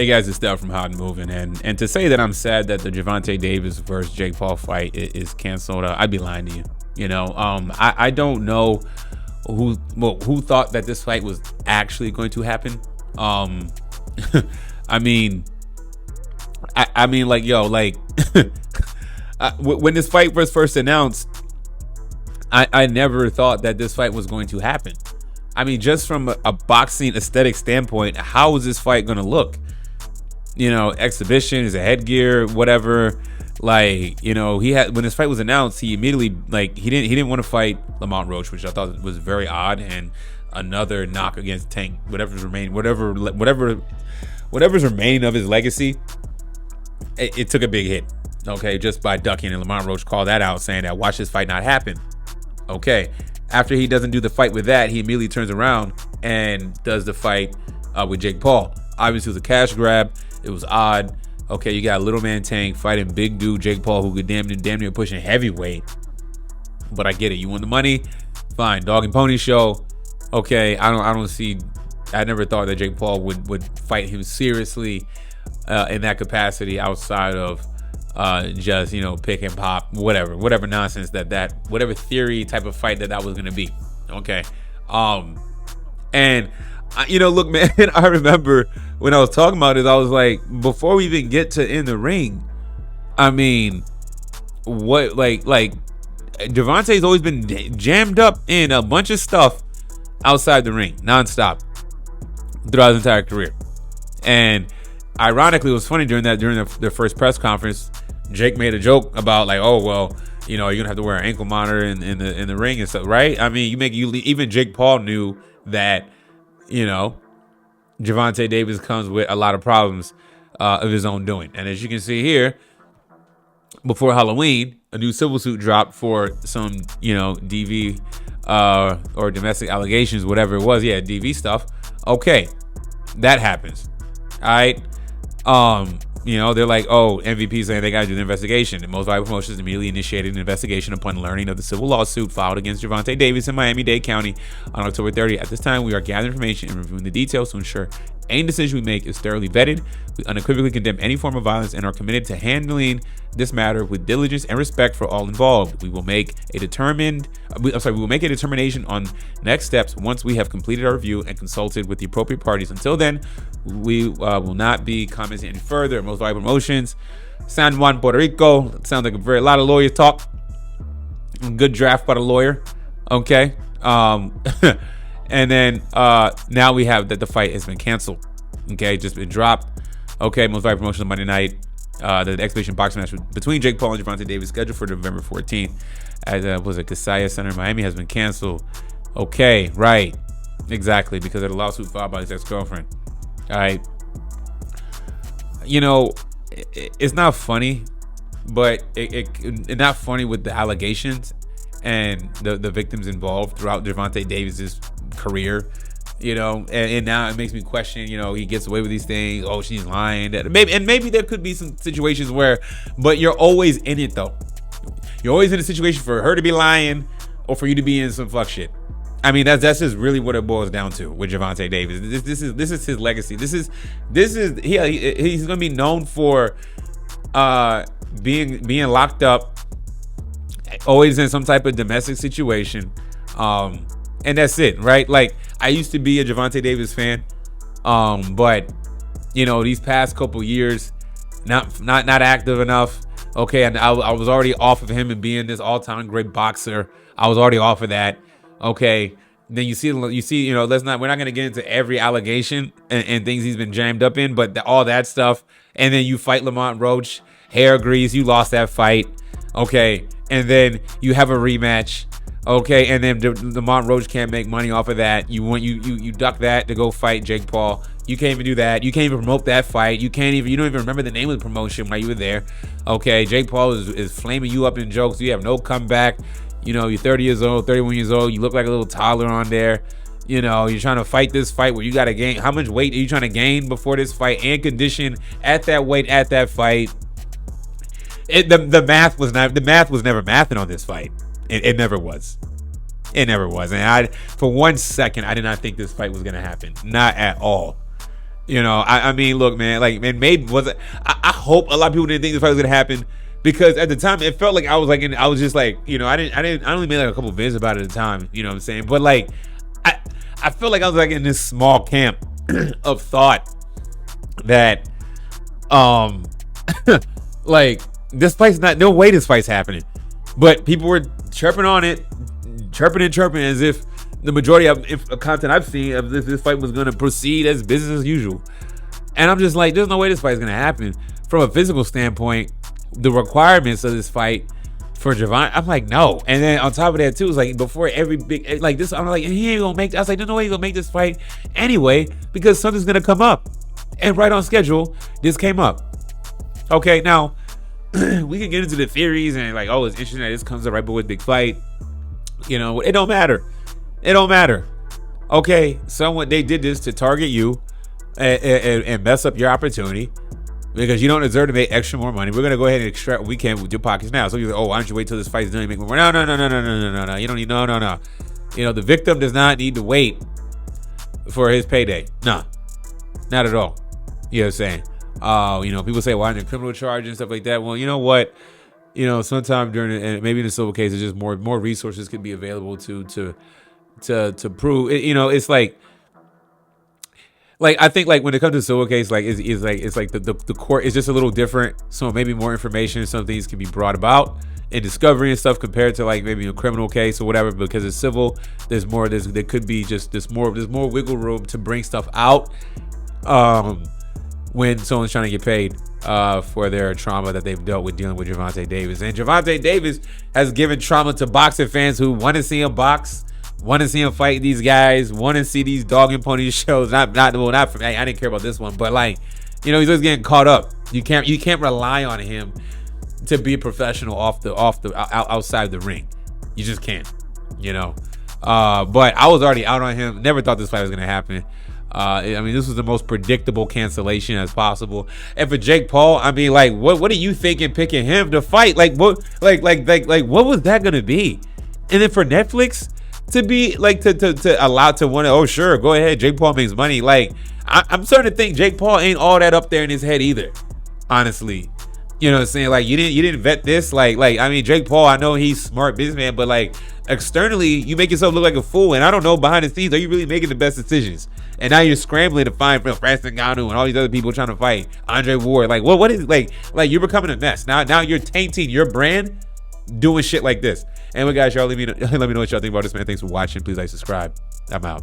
Hey guys, it's Dell from Hot and Moving, and to say that I'm sad that the Gervonta Davis versus Jake Paul fight is canceled, I'd be lying to you. I don't know who thought that this fight was actually going to happen. I mean, when this fight was first announced, I never thought that this fight was going to happen. I mean, just from a boxing aesthetic standpoint, how is this fight going to look? Exhibition, is a headgear, whatever. When this fight was announced, he immediately he didn't want to fight Lamont Roach, which I thought was very odd, and another knock against Tank, whatever's remaining of his legacy. It took a big hit, okay, just by ducking, and Lamont Roach called that out, saying that watch this fight not happen. Okay, after he doesn't do the fight with that, he immediately turns around and does the fight with Jake Paul. Obviously, it was a cash grab. It was odd. Okay, you got little man Tank fighting big dude Jake Paul, who could damn near pushing heavyweight. But I get it. You want the money? Fine. Dog and pony show. Okay, I never thought that Jake Paul would fight him seriously in that capacity outside of just pick and pop, whatever nonsense whatever theory type of fight that was gonna be. Okay, and look, man, I remember when I was talking about it, I was like, before we even get to in the ring, I mean, what Gervonta's always been jammed up in a bunch of stuff outside the ring, nonstop, throughout his entire career. And ironically, it was funny during their first press conference, Jake made a joke about oh well, you're gonna have to wear an ankle monitor in the ring and stuff, right? I mean, even Jake Paul knew that Gervonta Davis comes with a lot of problems of his own doing. And as you can see here, before Halloween, a new civil suit dropped for some DV or domestic allegations, whatever it was. Yeah, DV stuff. Okay, that happens. All right. They're like, oh, MVP saying they got to do the investigation. And Most Valuable Promotions immediately initiated an investigation upon learning of the civil lawsuit filed against Gervonta Davis in Miami-Dade County on October 30th. At this time, we are gathering information and reviewing the details to ensure any decision we make is thoroughly vetted. We unequivocally condemn any form of violence and are committed to handling this matter with diligence and respect for all involved. We will make a determination on next steps once we have completed our review and consulted with the appropriate parties. Until then, we will not be commenting any further. Most Valuable Promotions, San Juan, Puerto Rico. It sounds like a lot of lawyers talk. Good draft by the lawyer. Okay. And then now we have that the fight has been canceled. Okay, just been dropped. Okay, Most Valuable Promotions on Monday night. The exhibition boxing match between Jake Paul and Gervonta Davis, scheduled for November 14th at Casaya Center in Miami, has been canceled. Okay, right. Exactly, because of the lawsuit filed by his ex-girlfriend. All right. It's not funny, but it's not funny with the allegations and the victims involved throughout Gervonta Davis's career. And now it makes me question, he gets away with these things. Oh, she's lying. Maybe there could be some situations but you're always in it though. You're always in a situation for her to be lying or for you to be in some fuck shit. I mean, that's just really what it boils down to with Gervonta Davis. This is his legacy. He's gonna be known for being locked up, always in some type of domestic situation. And that's it, right? I used to be a Gervonta Davis fan, but these past couple years, not active enough. Okay, and I was already off of him and being this all-time great boxer. I was already off of that. Okay, then you see, we're not gonna get into every allegation and things he's been jammed up in, but all that stuff, and then you fight Lamont Roach, hair grease, you lost that fight. Okay, and then you have a rematch. Okay, and then Lamont Roach can't make money off of that. You duck that to go fight Jake Paul. You can't even do that. You can't even promote that fight. You don't even remember the name of the promotion while you were there. Okay, Jake Paul is flaming you up in jokes. You have no comeback. You're 30 years old, 31 years old. You look like a little toddler on there. You're trying to fight this fight where you got to gain. How much weight are you trying to gain before this fight and condition at that weight at that fight? The math was never mathing on this fight. It never was. And for 1 second, I did not think this fight was going to happen. Not at all. I mean, look, man, like, man, maybe I hope a lot of people didn't think this fight was gonna happen, because at the time it felt like I was just like, I only made like a couple videos about it at the time, you know what I'm saying? But like, I felt like I was like in this small camp of thought that, like, this fight's no way this fight's happening, but people were chirping on it, chirping as if the majority of content I've seen of this fight was going to proceed as business as usual. And I'm just like, there's no way this fight is going to happen. From a physical standpoint, the requirements of this fight for Gervonta, I'm like, no. And then on top of that too, it's like, before every big, like this, I'm like, he ain't gonna make, I was like, there's no way he's gonna make this fight anyway, because something's gonna come up. And right on schedule, this came up. Okay, now we can get into the theories and like, oh, it's interesting that this comes up right before a big fight. It don't matter. It don't matter. Okay, they did this to target you and mess up your opportunity, because you don't deserve to make extra more money. We're gonna go ahead and extract what we can with your pockets now. So you're like, oh, why don't you wait till this fight's done and make more? No. You don't need no. The victim does not need to wait for his payday. No, not at all. You know what I'm saying? People say, why aren't there criminal charges and stuff like that? Well, you know what? Sometime during and maybe in the civil case, it's just more resources could be available to prove it. It's like I think, like, when it comes to civil case, like it's like the court is just a little different, so maybe more information, some things can be brought about in discovery and stuff compared to like maybe a criminal case or whatever. Because it's civil, there could be just there's more wiggle room to bring stuff out when someone's trying to get paid for their trauma that they've dealt with dealing with Gervonta Davis. And Gervonta Davis has given trauma to boxing fans who want to see him box, want to see him fight these guys, want to see these dog and pony shows. Not for me. I didn't care about this one, but like, he's always getting caught up. You can't rely on him to be a professional outside the ring. You just can't. But I was already out on him. Never thought this fight was gonna happen. This was the most predictable cancellation as possible. And for Jake Paul, I mean, like, what are you thinking picking him to fight? Like, what was that gonna be? And then for Netflix to be like to allow to want to, oh sure, go ahead, Jake Paul makes money. Like, I'm starting to think Jake Paul ain't all that up there in his head either, honestly. You know what I'm saying? Like, you didn't vet this. Like Jake Paul, I know he's smart businessman, but like, externally you make yourself look like a fool, and I don't know behind the scenes, are you really making the best decisions? And now you're scrambling to find Francis Ngannou and all these other people trying to fight Andre Ward. Like, what is, like you're becoming a mess. Now you're tainting your brand doing shit like this. Anyway, guys, y'all let me know what y'all think about this, man. Thanks for watching. Please like, subscribe. I'm out.